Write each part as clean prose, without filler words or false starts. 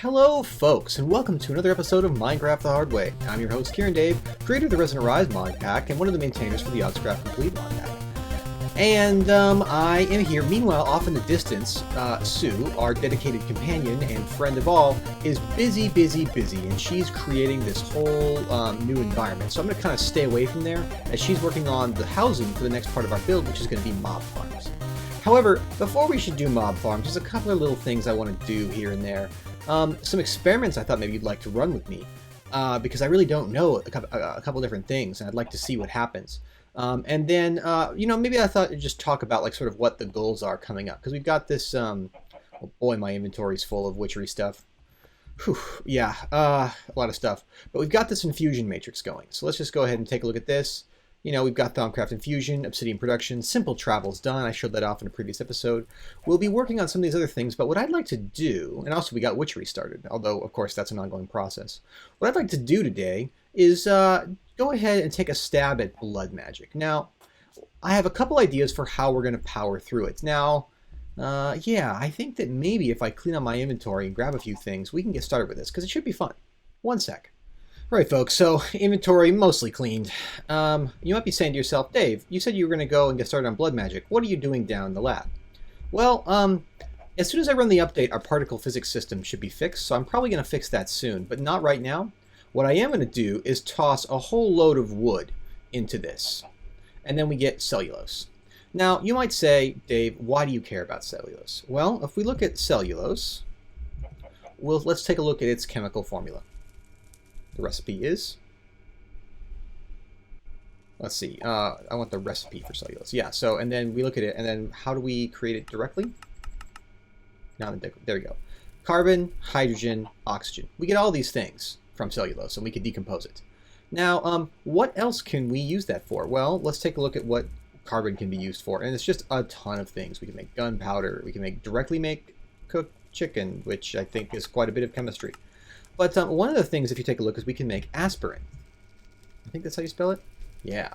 Hello folks, and welcome to another episode of Minecraft the Hard Way. I'm your host, Kieran Dave, creator of the Resident Rise mod pack, and one of the maintainers for the Oddscraft Complete mod pack. And I am here. Meanwhile, off in the distance, Sue, our dedicated companion and friend of all, is busy, and she's creating this whole new environment. So I'm going to kind of stay away from there, as she's working on the housing for the next part of our build, which is going to be mob farms. However, before we should do mob farms, there's a couple of little things I want to do here and there. Some experiments I thought maybe you'd like to run with me, because I really don't know a couple different things, and I'd like to see what happens. And then, maybe I thought I'd just talk about like sort of what the goals are coming up, because we've got this, oh boy, my inventory's full of witchery stuff. Whew, yeah, a lot of stuff. But we've got this infusion matrix going, so let's just go ahead and take a look at this. You know, we've got Thaumcraft Infusion, Obsidian Production, Simple Travel's done. I showed that off in a previous episode. We'll be working on some of these other things, but what I'd like to do, and also we got Witchery started, although, of course, that's an ongoing process. What I'd like to do today is go ahead and take a stab at blood magic. Now, I have a couple ideas for how we're going to power through it. Now, yeah, I think that maybe if I clean up my inventory and grab a few things, we can get started with this, because it should be fun. One sec. Right, folks, so inventory mostly cleaned. You might be saying to yourself, Dave, you said you were going to go and get started on blood magic. What are you doing down in the lab? Well, as soon as I run the update, our particle physics system should be fixed, so I'm probably going to fix that soon, but not right now. What I am going to do is toss a whole load of wood into this, and then we get cellulose. Now, you might say, Dave, why do you care about cellulose? Well, if we look at cellulose, let's take a look at its chemical formula. The recipe is, let's see, I want the recipe for cellulose. Yeah, so, and then we look at it, and then how do we create it directly? Now, there we go. Carbon, hydrogen, oxygen. We get all these things from cellulose, and we can decompose it. Now, what else can we use that for? Well, let's take a look at what carbon can be used for, and it's just a ton of things. We can make gunpowder, we can directly make cooked chicken, which I think is quite a bit of chemistry. But one of the things, if you take a look, is we can make aspirin. I think that's how you spell it? Yeah.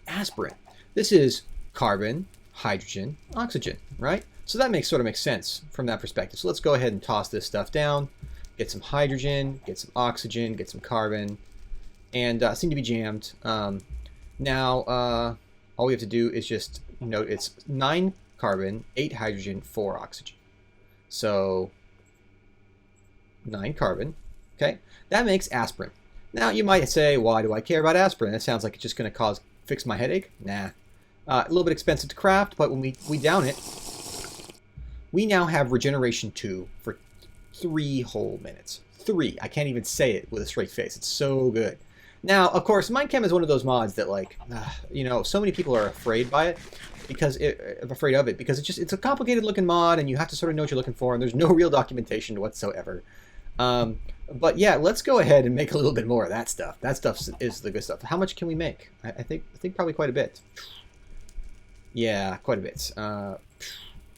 Aspirin. This is carbon, hydrogen, oxygen, right? So that sort of makes sense from that perspective. So let's go ahead and toss this stuff down, get some hydrogen, get some oxygen, get some carbon, and seem to be jammed. Now, all we have to do is just note it's 9 carbon, 8 hydrogen, 4 oxygen. So 9 carbon. Okay, that makes aspirin. Now, you might say, why do I care about aspirin? That sounds like it's just going to fix my headache. Nah. A little bit expensive to craft, but when we down it, we now have regeneration 2 for 3 whole minutes. 3. I can't even say it with a straight face. It's so good. Now, of course, Minechem is one of those mods that, like, so many people are afraid of it because it's a complicated looking mod, and you have to sort of know what you're looking for, and there's no real documentation whatsoever. But yeah, let's go ahead and make a little bit more of that stuff. That stuff is the good stuff. How much can we make? I think probably quite a bit. Yeah, quite a bit.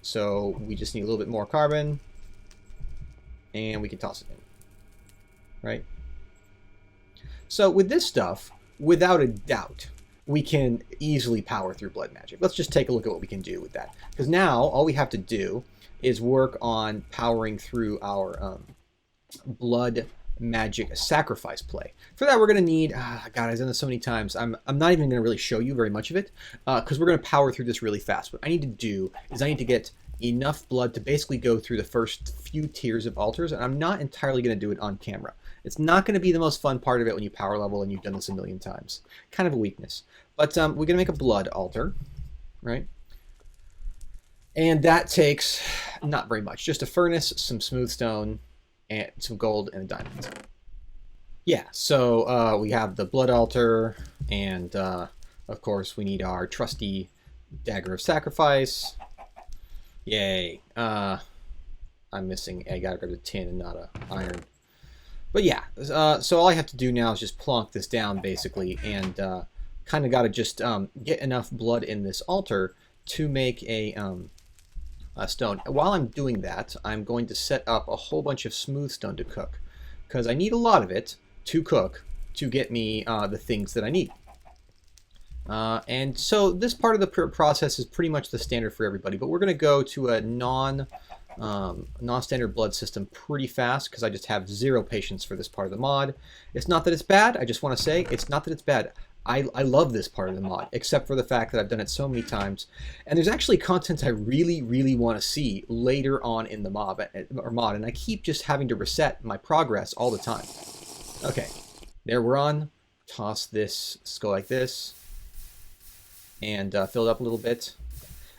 So we just need a little bit more carbon, and we can toss it in. Right? So with this stuff, without a doubt, we can easily power through blood magic. Let's just take a look at what we can do with that. Because now, all we have to do is work on powering through our blood magic sacrifice play. For that, we're going to need, God, I've done this so many times. I'm not even going to really show you very much of it, because we're going to power through this really fast. What I need to do is I need to get enough blood to basically go through the first few tiers of altars, and I'm not entirely going to do it on camera. It's not going to be the most fun part of it when you power level and you've done this a million times. Kind of a weakness. But we're going to make a blood altar, right? And that takes not very much. Just a furnace, some smooth stone, and some gold, and a diamond. Yeah, so we have the blood altar, and of course we need our trusty dagger of sacrifice. Yay. I'm missing, I gotta grab a tin and not a iron. But yeah, so all I have to do now is just plonk this down, basically, and kind of gotta just get enough blood in this altar to make a stone. While I'm doing that, I'm going to set up a whole bunch of smooth stone to cook, because I need a lot of it to cook to get me the things that I need. And so this part of the process is pretty much the standard for everybody, but we're going to go to a non non-standard blood system pretty fast because I just have zero patience for this part of the mod. It's not that it's bad. I just want to say it's not that it's bad. I love this part of the mod, except for the fact that I've done it so many times. And there's actually content I really, really want to see later on in the mod, and I keep just having to reset my progress all the time. Okay, there we're on. Toss this, let's go like this, and fill it up a little bit.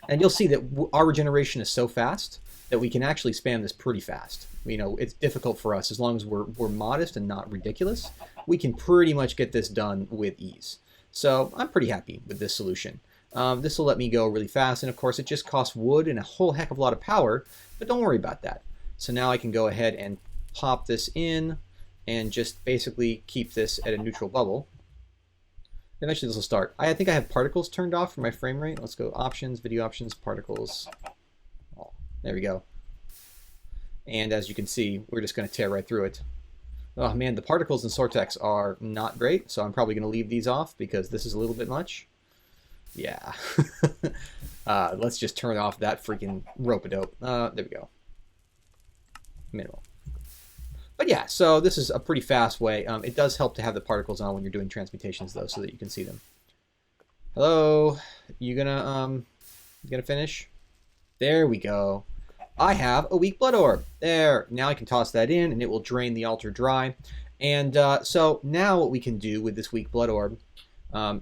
And you'll see that our regeneration is so fast that we can actually spam this pretty fast. You know, it's difficult for us as long as we're modest and not ridiculous. We can pretty much get this done with ease. So I'm pretty happy with this solution. This will let me go really fast, and of course it just costs wood and a whole heck of a lot of power, but don't worry about that. So now I can go ahead and pop this in and just basically keep this at a neutral bubble. Eventually this will start. I think I have particles turned off for my frame rate. Let's go options, video options, particles. Oh, there we go. And as you can see, we're just going to tear right through it. Oh man, the particles in Sortex are not great, so I'm probably going to leave these off because this is a little bit much. Yeah. Let's just turn off that freaking rope-a-dope. There we go. Minimal. But yeah, so this is a pretty fast way. It does help to have the particles on when you're doing transmutations, though, so that you can see them. Hello, you gonna finish? There we go. I have a weak blood orb. There. Now I can toss that in, and it will drain the altar dry. And so now what we can do with this weak blood orb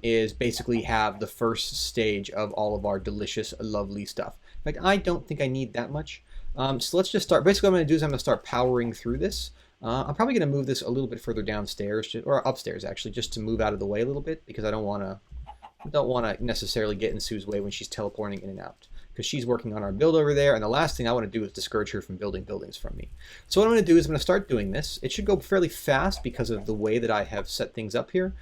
is basically have the first stage of all of our delicious, lovely stuff. In fact, I don't think I need that much. So let's just start. Basically, what I'm going to do is I'm going to start powering through this. I'm probably going to move this a little bit further downstairs, or upstairs actually, just to move out of the way a little bit, because I don't want to necessarily get in Sue's way when she's teleporting in and out, because she's working on our build over there, and the last thing I want to do is discourage her from building buildings from me. So what I'm going to do is I'm going to start doing this. It should go fairly fast because of the way that I have set things up here.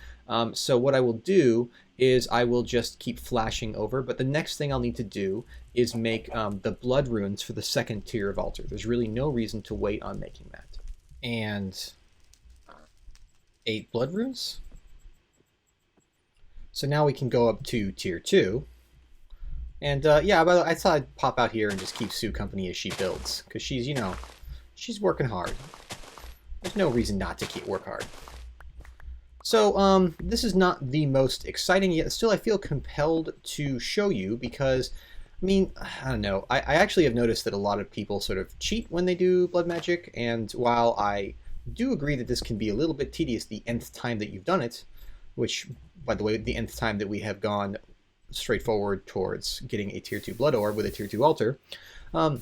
So what I will do is I will just keep flashing over, but the next thing I'll need to do is make the blood runes for the second tier of altar. There's really no reason to wait on making that. And 8 blood runes. So now we can go up to tier 2. And yeah, but I thought I'd pop out here and just keep Sue company as she builds, because she's, you know, she's working hard. There's no reason not to work hard. So this is not the most exciting yet. Still, I feel compelled to show you because, I mean, I don't know. I actually have noticed that a lot of people sort of cheat when they do blood magic, and while I do agree that this can be a little bit tedious the nth time that you've done it, which, by the way, the nth time that we have gone straightforward towards getting a tier 2 blood orb with a tier 2 altar, don't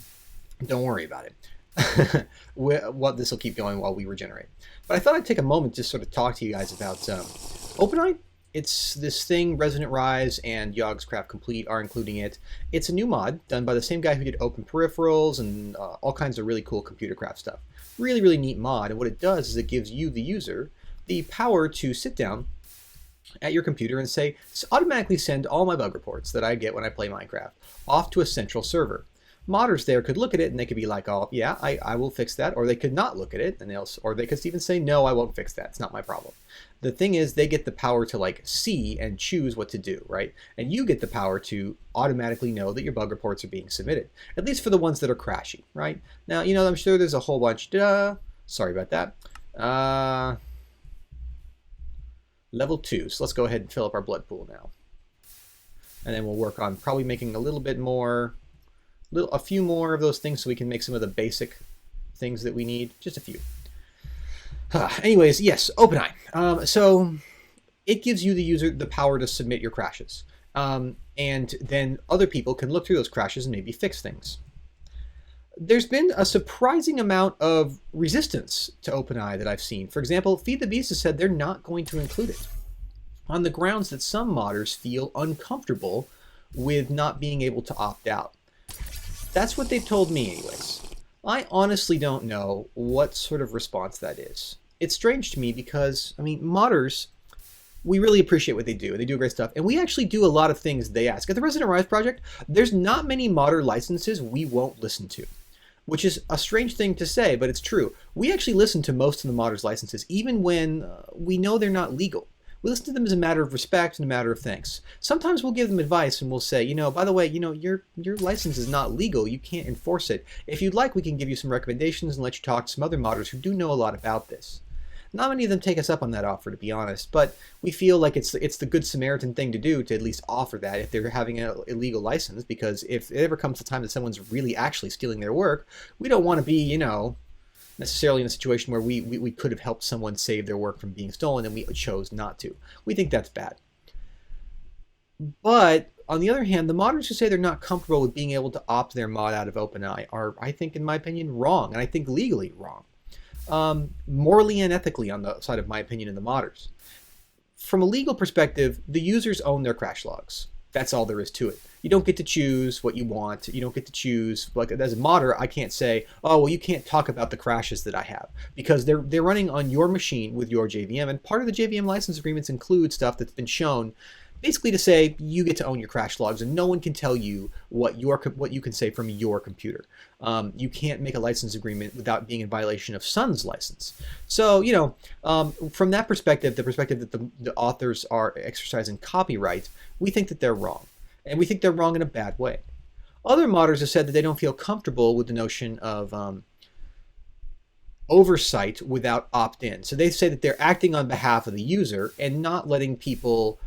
worry about it. What this will keep going while we regenerate. But I thought I'd take a moment to just sort of talk to you guys about OpenEye. It's this thing, Resonant Rise and Yogg's Craft Complete are including it. It's a new mod done by the same guy who did Open Peripherals and all kinds of really cool computer craft stuff. Really, really neat mod, and what it does is it gives you, the user, the power to sit down at your computer and say, automatically send all my bug reports that I get when I play Minecraft off to a central server. Modders there could look at it and they could be like, oh yeah, I will fix that, or they could not look at it, and or they could even say, no, I won't fix that, it's not my problem. The thing is, they get the power to like see and choose what to do, right? And you get the power to automatically know that your bug reports are being submitted, at least for the ones that are crashy, right? Now, you know, I'm sure there's a whole bunch, sorry about that. Level 2, so let's go ahead and fill up our blood pool now. And then we'll work on probably making a little bit more, a few more of those things so we can make some of the things that we need, just a few. Anyways, yes, OpenEye. So it gives you, the user, the power to submit your crashes. And then other people can look through those crashes and maybe fix things. There's been a surprising amount of resistance to OpenEye that I've seen. For example, Feed the Beast has said they're not going to include it, on the grounds that some modders feel uncomfortable with not being able to opt out. That's what they've told me anyways. I honestly don't know what sort of response that is. It's strange to me because, I mean, modders, we really appreciate what they do, and they do great stuff, and we actually do a lot of things they ask. At the Resident Rise project, there's not many modder licenses we won't listen to, which is a strange thing to say, but it's true. We actually listen to most of the modders' licenses, even when we know they're not legal. We listen to them as a matter of respect and a matter of thanks. Sometimes we'll give them advice and we'll say, by the way, your license is not legal. You can't enforce it. If you'd like, we can give you some recommendations and let you talk to some other modders who do know a lot about this. Not many of them take us up on that offer, to be honest, but we feel like it's the good Samaritan thing to do to at least offer that if they're having an illegal license, because if it ever comes to time that someone's really actually stealing their work, we don't want to be, necessarily in a situation where we could have helped someone save their work from being stolen and we chose not to. We think that's bad. But on the other hand, the modders who say they're not comfortable with being able to opt their mod out of OpenAI are, I think, in my opinion, wrong, and I think legally wrong. Morally and ethically on the side of my opinion in the modders. From a legal perspective, the users own their crash logs. That's all there is to it. You don't get to choose what you want. You don't get to choose, like as a modder, I can't say, oh, well, you can't talk about the crashes that I have, because they're running on your machine with your JVM, and part of the JVM license agreements include stuff that's been shown basically to say you get to own your crash logs and no one can tell you what you can say from your computer. You can't make a license agreement without being in violation of Sun's license. So, from that perspective, the perspective that the authors are exercising copyright, we think that they're wrong. And we think they're wrong in a bad way. Other modders have said that they don't feel comfortable with the notion of oversight without opt-in. So they say that they're acting on behalf of the user and not letting people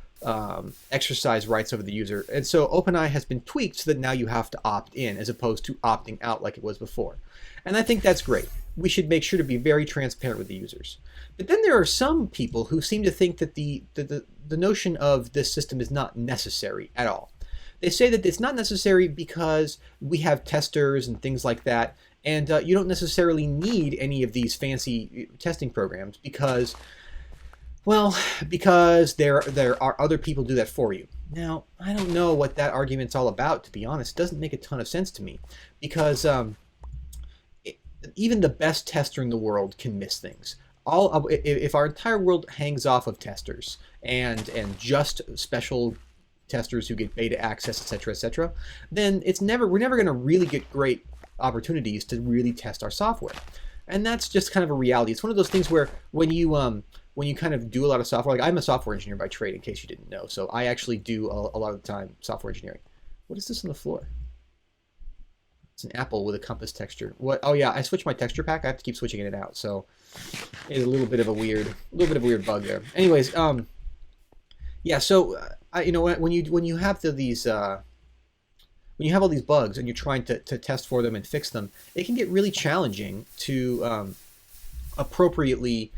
exercise rights over the user. And so OpenAI has been tweaked so that now you have to opt in as opposed to opting out like it was before. And I think that's great. We should make sure to be very transparent with the users. But then there are some people who seem to think that the notion of this system is not necessary at all. They say that it's not necessary because we have testers and things like that, and you don't necessarily need any of these fancy testing programs because there are other people who do that for you. Now, I don't know what that argument's all about, to be honest. It doesn't make a ton of sense to me, because even the best tester in the world can miss things. If our entire world hangs off of testers and just special testers who get beta access, etc., then we're never going to really get great opportunities to really test our software. And that's just kind of a reality. It's one of those things where when you kind of do a lot of software, like I'm a software engineer by trade, in case you didn't know, so I actually do a lot of the time software engineering. What is this on the floor? It's an apple with a compass texture. What? Oh yeah, I switched my texture pack. I have to keep switching it out, so it's a little bit of a weird bug there. Anyways, yeah. So when you have when you have all these bugs and you're trying to test for them and fix them, it can get really challenging to appropriately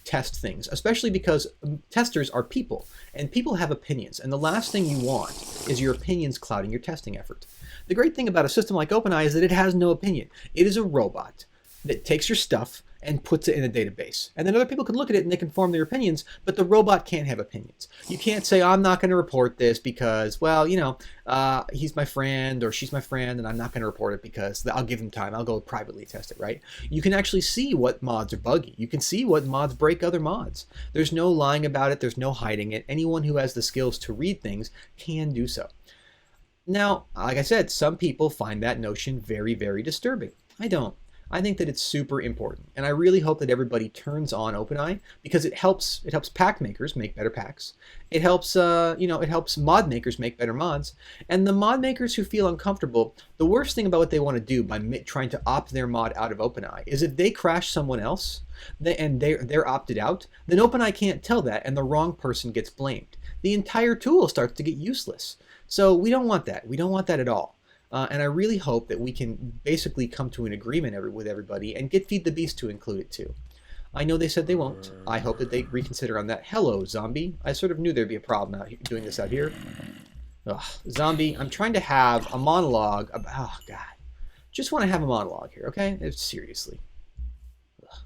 test things, especially because testers are people and people have opinions, and the last thing you want is your opinions clouding your testing effort. The great thing about a system like OpenAI is that it has no opinion. It is a robot that takes your stuff and puts it in a database, and then other people can look at it and they can form their opinions, but the robot can't have opinions. You can't say, I'm not going to report this because, well, he's my friend or she's my friend and I'm not going to report it because I'll give him time. I'll go privately test it, right? You can actually see what mods are buggy. You can see what mods break other mods. There's no lying about it. There's no hiding it. Anyone who has the skills to read things can do so. Now, like I said, some people find that notion very, very disturbing. I don't. I think that it's super important, and I really hope that everybody turns on OpenAI because it helps pack makers make better packs. It helps it helps mod makers make better mods, and the mod makers who feel uncomfortable, the worst thing about what they want to do by trying to opt their mod out of OpenAI is if they crash someone else and they're opted out, then OpenAI can't tell that and the wrong person gets blamed. The entire tool starts to get useless. So we don't want that. We don't want that at all. And I really hope that we can basically come to an agreement with everybody and get Feed the Beast to include it too. I know they said they won't. I hope that they reconsider on that. Hello, Zombie. I sort of knew there'd be a problem doing this out here. Ugh, Zombie, I'm trying to have a monologue about... Oh, God. Just want to have a monologue here, okay? Seriously. Ugh.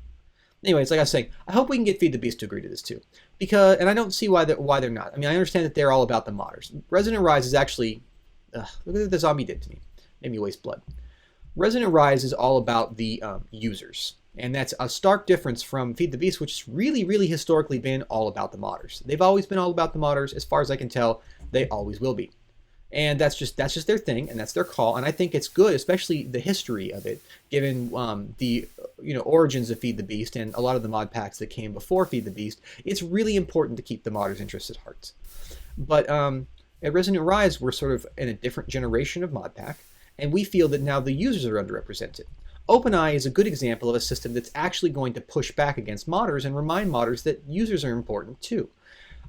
Anyways, like I was saying, I hope we can get Feed the Beast to agree to this too. And I don't see why they're not. I mean, I understand that they're all about the modders. Resident Rise is actually... Ugh, look at what the zombie did to me. Made me waste blood. Resident Rise is all about the users. And that's a stark difference from Feed the Beast, which has really, really historically been all about the modders. They've always been all about the modders. As far as I can tell, they always will be. And that's just their thing, and that's their call. And I think it's good, especially the history of it, given the origins of Feed the Beast and a lot of the mod packs that came before Feed the Beast. It's really important to keep the modders' interests at heart. But at Resident Rise, we're sort of in a different generation of mod pack, and we feel that now the users are underrepresented. OpenEye is a good example of a system that's actually going to push back against modders and remind modders that users are important too.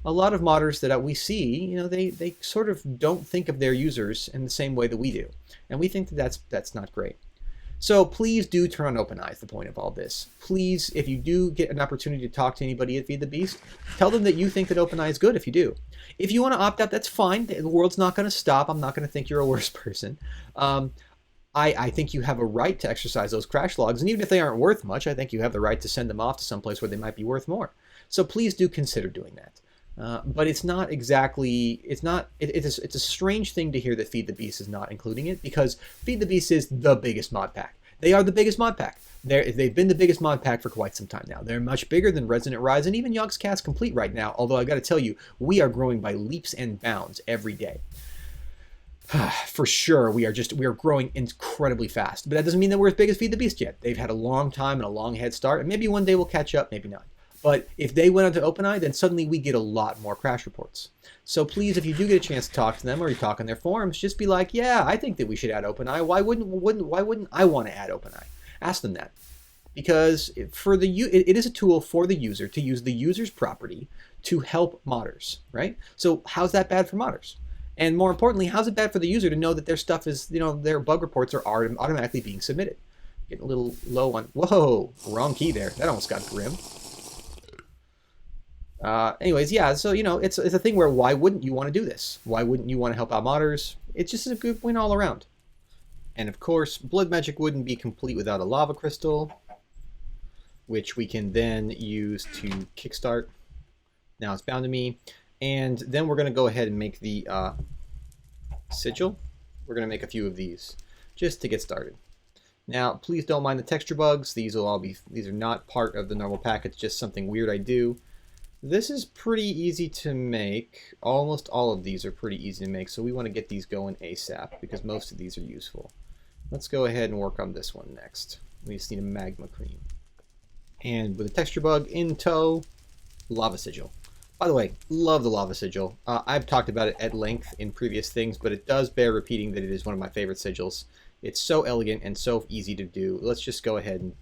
A lot of modders that we see, they sort of don't think of their users in the same way that we do. And we think that that's not great. So please do turn on OpenEye is the point of all this. Please, if you do get an opportunity to talk to anybody at Feed the Beast, tell them that you think that OpenEye is good if you do. If you want to opt out, that's fine. The world's not going to stop. I'm not going to think you're a worse person. I think you have a right to exercise those crash logs, and even if they aren't worth much, I think you have the right to send them off to someplace where they might be worth more. So please do consider doing that. But it's not exactly, it's a strange thing to hear that Feed the Beast is not including it, because Feed the Beast is the biggest mod pack. They are the biggest mod pack. They've been the biggest mod pack for quite some time now. They're much bigger than Resident Rise and even Yogscast Complete right now, although I got to tell you, we are growing by leaps and bounds every day. For sure, we are growing incredibly fast, but that doesn't mean that we're as big as Feed the Beast yet. They've had a long time and a long head start, and maybe one day we'll catch up, maybe not. But if they went onto OpenEye, then suddenly we get a lot more crash reports. So please, if you do get a chance to talk to them or you talk on their forums, just be like, yeah, I think that we should add OpenEye. Why wouldn't I want to add OpenEye? Ask them that. Because it is a tool for the user to use the user's property to help modders, right? So how's that bad for modders? And more importantly, how's it bad for the user to know that their stuff is, their bug reports are automatically being submitted? Getting a little low on, whoa, wrong key there. That almost got grim. Anyways, yeah, so, it's a thing where why wouldn't you want to do this? Why wouldn't you want to help out modders? It's just a good win all around. And of course, Blood Magic wouldn't be complete without a lava crystal, which we can then use to kickstart. Now it's bound to me. And then we're going to go ahead and make the sigil. We're going to make a few of these just to get started. Now, please don't mind the texture bugs. These are not part of the normal pack. It's just something weird I do. This is pretty easy to make. Almost all of these are pretty easy to make, so we want to get these going ASAP because most of these are useful. Let's go ahead and work on this one next. We just need a magma cream. And with a texture bug in tow, lava sigil. By the way, love the lava sigil. I've talked about it at length in previous things, but it does bear repeating that it is one of my favorite sigils. It's so elegant and so easy to do. Let's just go ahead and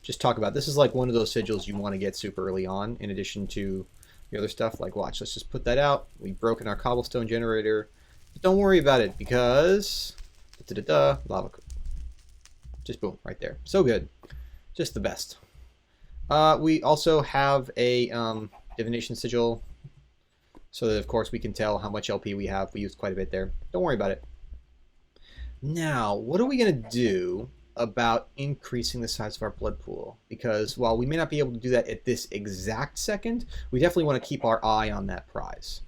just talk about it. This is like one of those sigils you want to get super early on, in addition to the other stuff. Like, watch, let's just put that out. We've broken our cobblestone generator. But don't worry about it, because lava. Just boom, right there. So good. Just the best. We also have a divination sigil, so that of course we can tell how much LP we have. We used quite a bit there. Don't worry about it. Now, what are we going to do about increasing the size of our blood pool? Because while we may not be able to do that at this exact second, we definitely want to keep our eye on that prize.